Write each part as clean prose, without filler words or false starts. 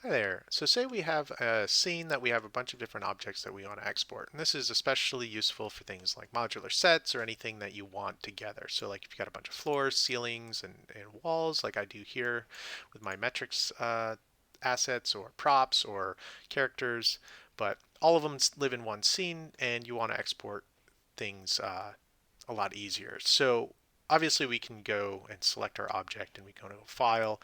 Hi there. So say we have a scene that we have a bunch of different objects that we want to export. And this is especially useful for things like modular sets or anything that you want together. So like if you got a bunch of floors, ceilings, and walls, like I do here with my metrics assets or props or characters, but all of them live in one scene and you want to export things a lot easier. So obviously we can go and select our object and we go to File,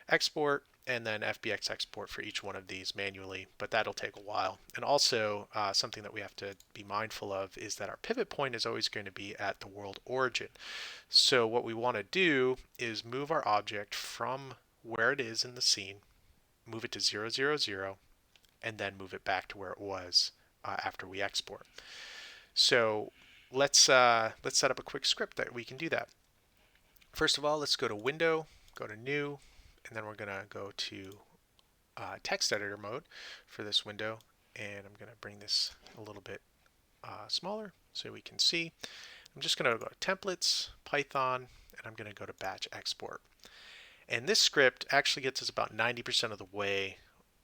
Export, and then FBX export for each one of these manually, but that'll take a while. And also something that we have to be mindful of is that our pivot point is always going to be at the world origin. So what we want to do is move our object from where it is in the scene, move it to 0, 0, 0, and then move it back to where it was after we export. So let's set up a quick script that we can do that. First of all, let's go to Window, go to New, and then we're going to go to text editor mode for this window. And I'm going to bring this a little bit smaller so we can see. I'm just going to go to Templates, Python, and I'm going to go to Batch Export. And this script actually gets us about 90% of the way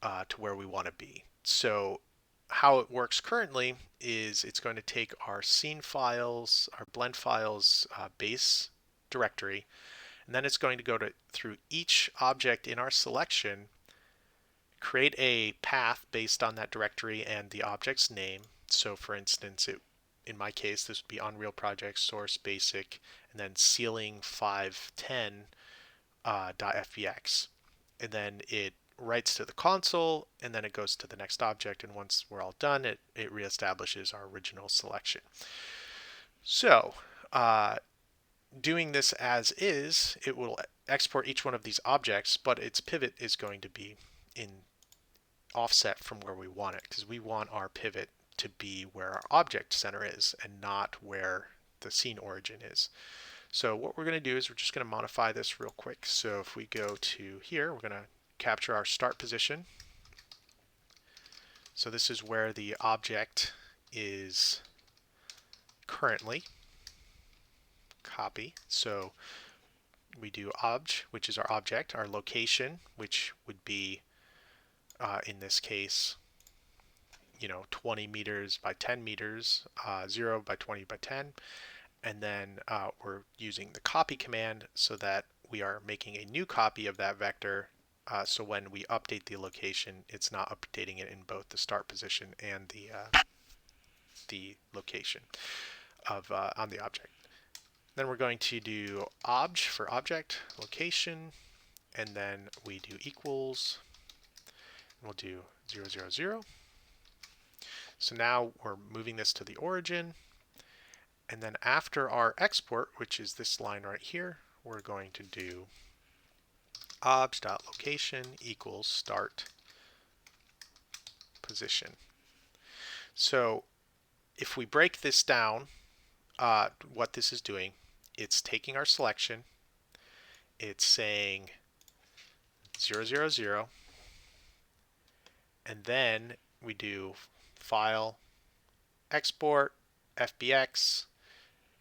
to where we want to be. So how it works currently is it's going to take our scene files, our blend files base directory, and then it's going to go through each object in our selection, create a path based on that directory and the object's name. So for instance, in my case, this would be Unreal Project source basic and then ceiling 510 .fbx. And then it writes to the console and then it goes to the next object. And once we're all done, it reestablishes our original selection. So doing this as is, it will export each one of these objects, but its pivot is going to be in offset from where we want it, because we want our pivot to be where our object center is and not where the scene origin is. So what we're going to do is we're just going to modify this real quick. So if we go to here, we're going to capture our start position. So this is where the object is currently. Copy. So we do obj, which is our object, our location, which would be in this case, 20 meters by 10 meters, 0 by 20 by 10. And then we're using the copy command so that we are making a new copy of that vector. So when we update the location, it's not updating it in both the start position and the location of on the object. Then we're going to do obj for object location, and then we do equals. We'll do 0, 0, 0. So now we're moving this to the origin. And then after our export, which is this line right here, we're going to do obj.location equals start position. So if we break this down, what this is doing, it's taking our selection, it's saying 0, 0, 0, and then we do file, export, FBX.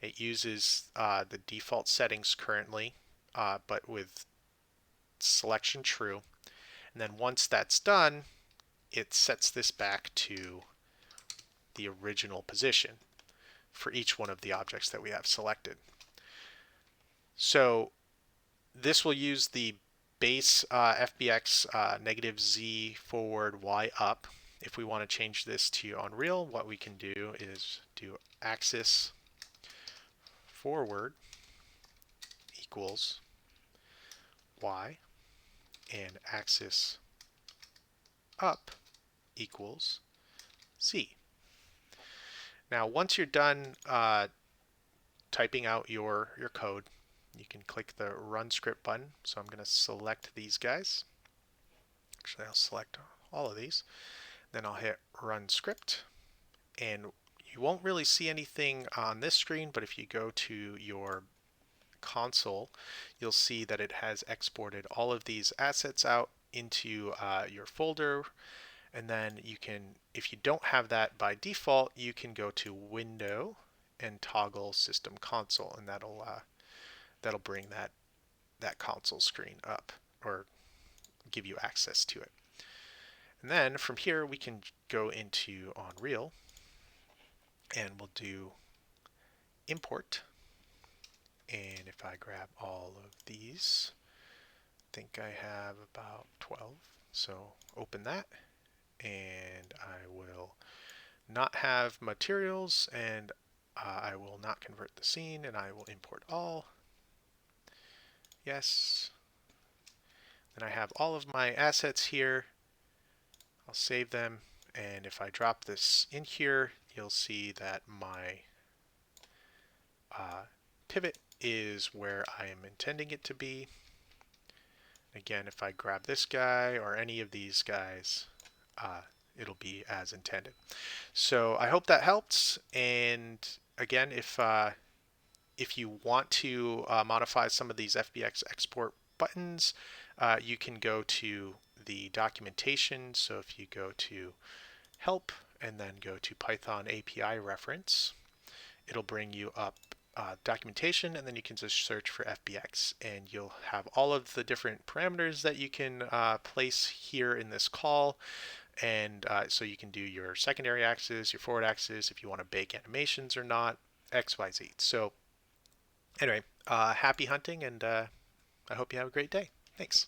It uses the default settings currently, but with selection true. And then once that's done, it sets this back to the original position for each one of the objects that we have selected. So this will use the base FBX -z forward, y up. If we want to change this to Unreal, what we can do is do axis forward equals y and axis up equals z. Now once you're done typing out your code, you can click the Run Script button. So I'm going to select these guys. Actually, I'll select all of these. Then I'll hit Run Script. And you won't really see anything on this screen, but if you go to your console, you'll see that it has exported all of these assets out into your folder. And then you can, if you don't have that by default, you can go to Window and toggle System Console, and that'll bring that console screen up or give you access to it. And then from here we can go into Unreal and we'll do import. And if I grab all of these, I think I have about 12. So open that and I will not have materials and I will not convert the scene and I will import all. Yes. Then I have all of my assets here. I'll save them. And if I drop this in here, you'll see that my pivot is where I am intending it to be. Again, if I grab this guy or any of these guys, it'll be as intended. So I hope that helps. And again, if you want to modify some of these FBX export buttons, you can go to the documentation. So if you go to help and then go to Python API reference, it'll bring you up documentation, and then you can just search for FBX and you'll have all of the different parameters that you can place here in this call. And so you can do your secondary axis, your forward axis, if you want to bake animations or not, X, Y, Z. So anyway, happy hunting, and I hope you have a great day. Thanks.